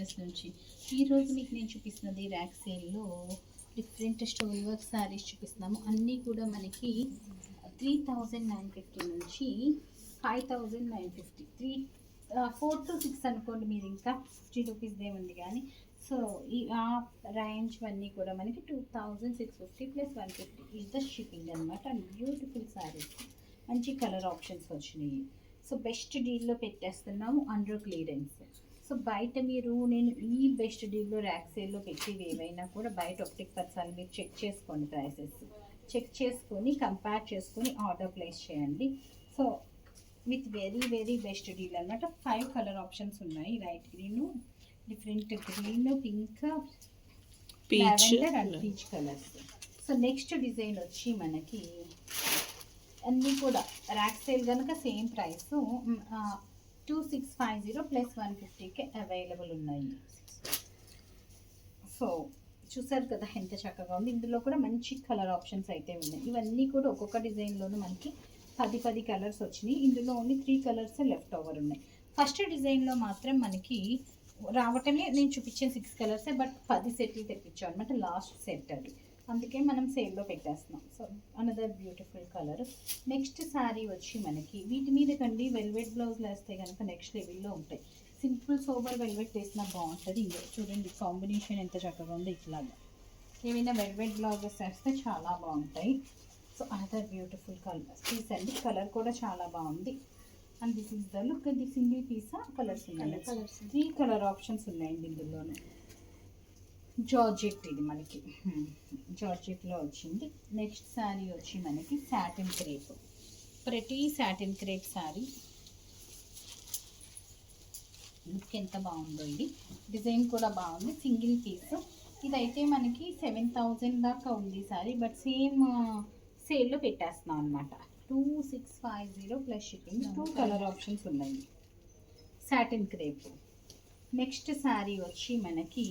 Villages నుంచి. ఈరోజు మీకు నేను చూపిస్తున్నది ర్యాక్ సేల్లో డిఫరెంట్ స్టోన్ వర్క్ శారీస్ చూపిస్తున్నాము. అన్నీ కూడా మనకి 3950 నుంచి 5950, 4 to 6 అనుకోండి మీరు, ఇంకా 50 రూపీస్ ఏముంది కానీ. సో ఈ ఆ రేంజ్ అన్నీ కూడా మనకి 2650 ప్లస్ 150 ఈజ్ ద షిప్పింగ్ అనమాట. అండ్ బ్యూటిఫుల్ శారీస్, మంచి కలర్ ఆప్షన్స్ వచ్చినాయి. సో బెస్ట్ డీల్లో పెట్టేస్తున్నాము అండర్ క్లియరెన్స్. సో బయట నేను ఈ బెస్ట్ డీల్లో ర్యాక్ సేల్లో పెట్టేవి ఏవైనా కూడా బయట ఒకటికి 10 సార్లు మీరు చెక్ చేసుకోండి, ప్రైసెస్ చెక్ చేసుకొని కంపేర్ చేసుకొని ఆర్డర్ ప్లేస్ చేయండి. So with very very best deal అనమాట. 5 కలర్ ఆప్షన్స్ ఉన్నాయి. Light green, different green, pink, lavender and peach colours. So next design వచ్చి మనకి అన్నీ కూడా ర్యాక్ సేల్ కనుక సేమ్ ప్రైస్ 2650 ప్లస్ 150కి అవైలబుల్ ఉన్నాయి. సో చూసారు కదా ఎంత చక్కగా ఉంది. ఇందులో కూడా మంచి కలర్ ఆప్షన్స్ అయితే ఉన్నాయి. ఇవన్నీ కూడా ఒక్కొక్క డిజైన్లోనూ మనకి 10 కలర్స్ వచ్చినాయి. ఇందులో ఓన్లీ 3 కలర్స్ లెఫ్ట్ ఓవర్ ఉన్నాయి. ఫస్ట్ డిజైన్లో మాత్రం మనకి రావటమే నేను చూపించిన 6 కలర్సే, బట్ 10 సెట్లు తెప్పించాం అనమాట. లాస్ట్ సెట్ అది, అందుకే మనం సేల్లో పెట్టేస్తున్నాం. So another beautiful colour. Next sari వచ్చి మనకి వీటి మీద కండి వెల్వెట్ బ్లౌజ్లు వేస్తే కనుక నెక్స్ట్ లెవెల్లో ఉంటాయి. సింపుల్ సోబర్ వెల్వెట్ వేసినా బాగుంటుంది. ఇంకో చూడండి కాంబినేషన్ ఎంత చక్కగా ఉందో. ఇట్లాగా ఏమైనా వెల్వెట్ బ్లౌజెస్ వేస్తే చాలా బాగుంటాయి. So another beautiful colour piece అండి. కలర్ కూడా చాలా బాగుంది. And this is the look. The single పీసా కలర్స్ ఉన్నాయి. 3 కలర్ ఆప్షన్స్ ఉన్నాయండి ఇందులోనే. జార్జెట్, ఇది మనకి జార్జెట్లో వచ్చింది. నెక్స్ట్ శారీ వచ్చి మనకి సాటిన్ క్రేప్, ప్రతి సాటిన్ క్రేప్ శారీ. లుక్ ఎంత బాగుందో. ఇది డిజైన్ కూడా బాగుంది. Single piece. ఇదైతే మనకి 7000 దాకా ఉంది శారీ, బట్ సేమ్ సేల్లో పెట్టేస్తున్నాం అనమాట. 2650 ప్లస్ షిప్పింగ్. 2 కలర్ ఆప్షన్స్ ఉన్నాయి. Satin crepe. నెక్స్ట్ శారీ వచ్చి మనకి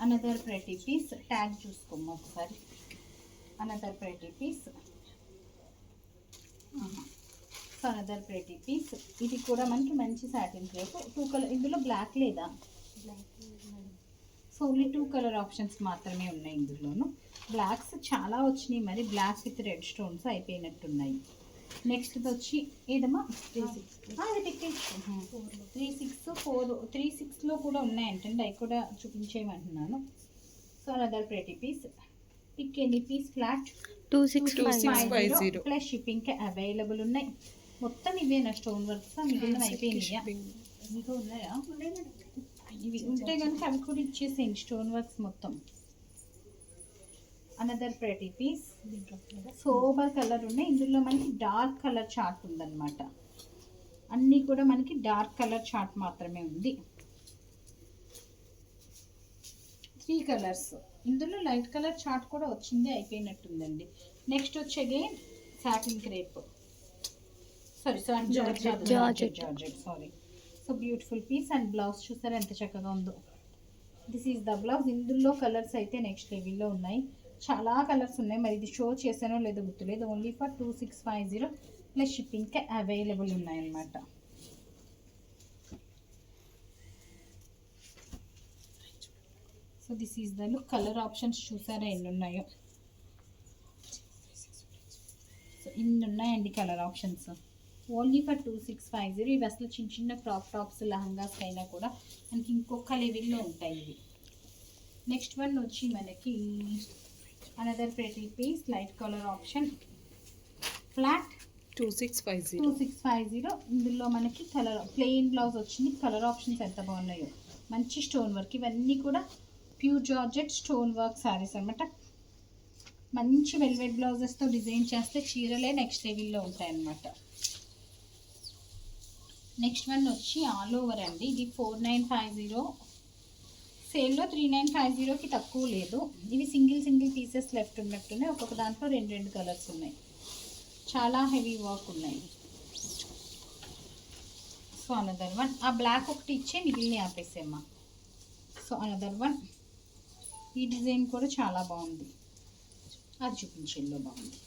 అనదర్ ప్రెటీ పీస్. ట్యాగ్ చూసుకోము ఒకసారి. Another pretty piece. So another pretty piece. ఇది కూడా మనకి మంచి సాటిన్ క్రేప్. 2 కలర్. ఇందులో బ్లాక్ లేదా? సో ఓన్లీ 2 కలర్ ఆప్షన్స్ మాత్రమే ఉన్నాయి ఇందులోను. బ్లాక్స్ చాలా వచ్చినాయి, మరి బ్లాక్ విత్ రెడ్ స్టోన్స్ అయిపోయినట్టున్నాయి. నెక్స్ట్ వచ్చి ఏదమ్మా 36, అది పెట్టేసి 36లో కూడా ఉన్నాయంటండి, అవి కూడా చూపించేయమంటున్నాను. So another pretty piece. Pick any piece flat 2650 plus షిప్పింగ్కి అవైలబుల్ ఉన్నాయి. మొత్తం ఇవేనా స్టోన్ వర్క్స్? మిగిలిన అయిపోయినాయా? ఇంకా ఉన్నాయా? ఇవి ఉంటే కనుక అవి కూడా ఇచ్చేసేయండి, స్టోన్ వర్క్స్ మొత్తం. Another pretty piece. Sober colour ఉన్నాయి. ఇందులో మనకి డార్క్ కలర్ చార్ట్ ఉందన్నమాట. అన్నీ కూడా మనకి డార్క్ కలర్ చార్ట్ మాత్రమే ఉంది. 3 కలర్స్. ఇందులో లైట్ కలర్ చార్ట్ కూడా వచ్చింది, అయిపోయినట్టుందండి. నెక్స్ట్ వచ్చి again satin crepe, georgette. Sari. So beautiful piece. And blouse చూసారా ఎంత చక్కగా ఉందో. This is the blouse. ఇందులో కలర్స్ అయితే నెక్స్ట్ లెవెల్లో ఉన్నాయి. చాలా కలర్స్ ఉన్నాయి, మరి ఇది షో చేసానో లేదో గుర్తులేదు. ఓన్లీ ఫర్ 2650 ప్లస్ షిప్పింగ్కి అవైలబుల్ ఉన్నాయన్నమాట. So this is the look. Colour options చూసారా ఎన్ని ఉన్నాయో. సో ఇన్ని ఉన్నాయండి కలర్ ఆప్షన్స్. Only for 2650. ఇవి అసలు చిన్న చిన్న క్రాప్ టాప్స్, లహంగాస్ అయినా కూడా మనకి ఇంకొక లెవెల్లో ఉంటాయి ఇవి. నెక్స్ట్ వన్ వచ్చి మనకి another pretty piece. Light colour option, flat 2650. ఇందులో మనకి కలర్ ప్లెయిన్ బ్లౌజ్ వచ్చింది. కలర్ ఆప్షన్స్ ఎంత బాగున్నాయో. మంచి స్టోన్ వర్క్. ఇవన్నీ కూడా pure georgette stone work saris అనమాట. మంచి వెల్వెట్ బ్లౌజెస్తో డిజైన్ చేస్తే చీరలే నెక్స్ట్ లెవెల్లో ఉంటాయన్నమాట. నెక్స్ట్ వన్ వచ్చి ఆల్ ఓవర్ అండి. ఇది 4950. సేల్లో 3950కి తక్కువ లేదు. ఇవి సింగిల్ పీసెస్ లెఫ్ట్ ఉన్నట్టున్నాయి. ఒక్కొక్క దాంట్లో 2 కలర్స్ ఉన్నాయి. చాలా హెవీ వర్క్ ఉన్నాయి. So another one. ఆ బ్లాక్ ఒకటి ఇచ్చే మిగిలిన ఆపేసేమ్మా. So another one. ఈ డిజైన్ కూడా చాలా బాగుంది, అది చూపించేలో బాగుంది.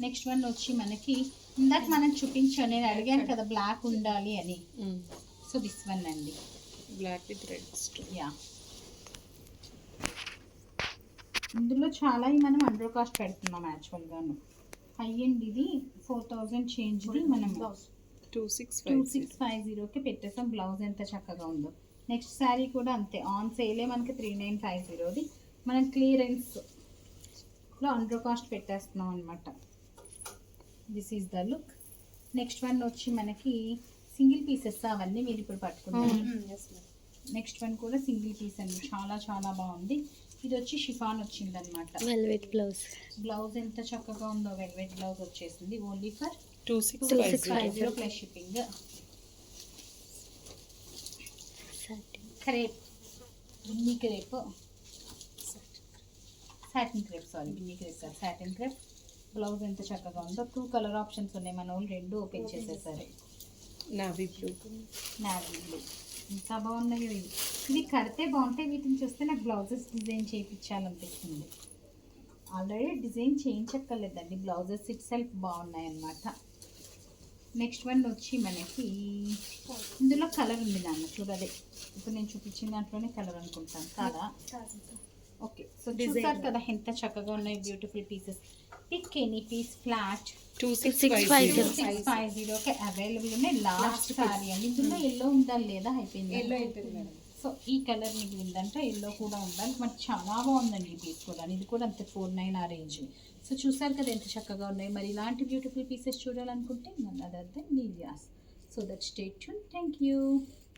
నెక్స్ట్ వన్ వచ్చి మనకి ఇందాక మనం చూపించాను, నేను అడిగాను కదా బ్లాక్ ఉండాలి అని. సో దిస్ వన్ అండి. బ్లాక్ విత్ రెడ్ యా, ఇందులో చాలా మనం అండర్ కాస్ట్ పెడుతున్నాం యాక్చువల్గాను. హై ఎండ్ ఇది 4000 చేంజ్ది మనం 2650కి పెట్టేసాం. బ్లౌజ్ ఎంత చక్కగా ఉందో. నెక్స్ట్ శారీ కూడా అంతే, ఆన్ సేలే మనకి 3950ది. మనం క్లియరెన్స్లో అండర్ కాస్ట్ పెట్టేస్తున్నాం అనమాట. This is the look. Next one వచ్చి మనకి సింగిల్ పీసెస్ అవన్నీ మీరు ఇప్పుడు పట్టుకుంటారు. నెక్స్ట్ వన్ కూడా సింగిల్ పీస్ అండి, చాలా చాలా బాగుంది. ఇది వచ్చి షిఫాన్ వచ్చింది అనమాట. Velvet blouse. బ్లౌజ్ ఎంత చక్కగా ఉందో, వెల్వెట్ బ్లౌజ్ వచ్చేసింది. Only for 2650 plus shipping. Crepe, Binny crepe, satin crepe, sorry Binny crepe కాదు, సాటిన్ క్రేప్. బ్లౌజ్ ఎంత చక్కగా ఉందో. 2 కలర్ ఆప్షన్స్ ఉన్నాయి, మన వాళ్ళు 2 ఓపెన్ చేసేసారు. నావీ బ్లూ, నావీ బ్లూ, ఎంత బాగున్నాయో ఇవి. ఇవి కడితే బాగుంటాయి, వీటిని చూస్తే నాకు బ్లౌజెస్ డిజైన్ చేయించాలనిపిస్తుంది. ఆల్రెడీ డిజైన్ చేయించక్కర్లేదండి, బ్లౌజెస్ ఇట్ సెల్ఫ్ బాగున్నాయి అన్నమాట. నెక్స్ట్ వన్ వచ్చి మనకి ఇందులో కలర్ ఉంది నాన్న, చూడదే ఇప్పుడు నేను చూపించిన దాంట్లోనే కలర్ అనుకుంటాను కదా. ఓకే, సో చూసారు కదా ఎంత చక్కగా ఉన్నాయి beautiful pieces. Pick any piece flat 2650కి అవైలబుల్ ఉన్నాయి. లాస్ట్ సారీ అండి, ఇందులో ఎల్లో ఉండాలి లేదా అయిపోయింది. సో ఈ కలర్ మిగిలిందంటే ఎల్లో కూడా ఉండాలి. మరి చాలా బాగుందండి ఈ పీస్ కూడా. ఇది కూడా అంతే 49 ఆ రేంజ్. సో చూసారు కదా ఎంత చక్కగా ఉన్నాయి. మరి ఇలాంటి బ్యూటిఫుల్ పీసెస్ చూడాలనుకుంటే నన్ను అదర్ దెన్ నీలియాస్. So that stay tuned. Thank you.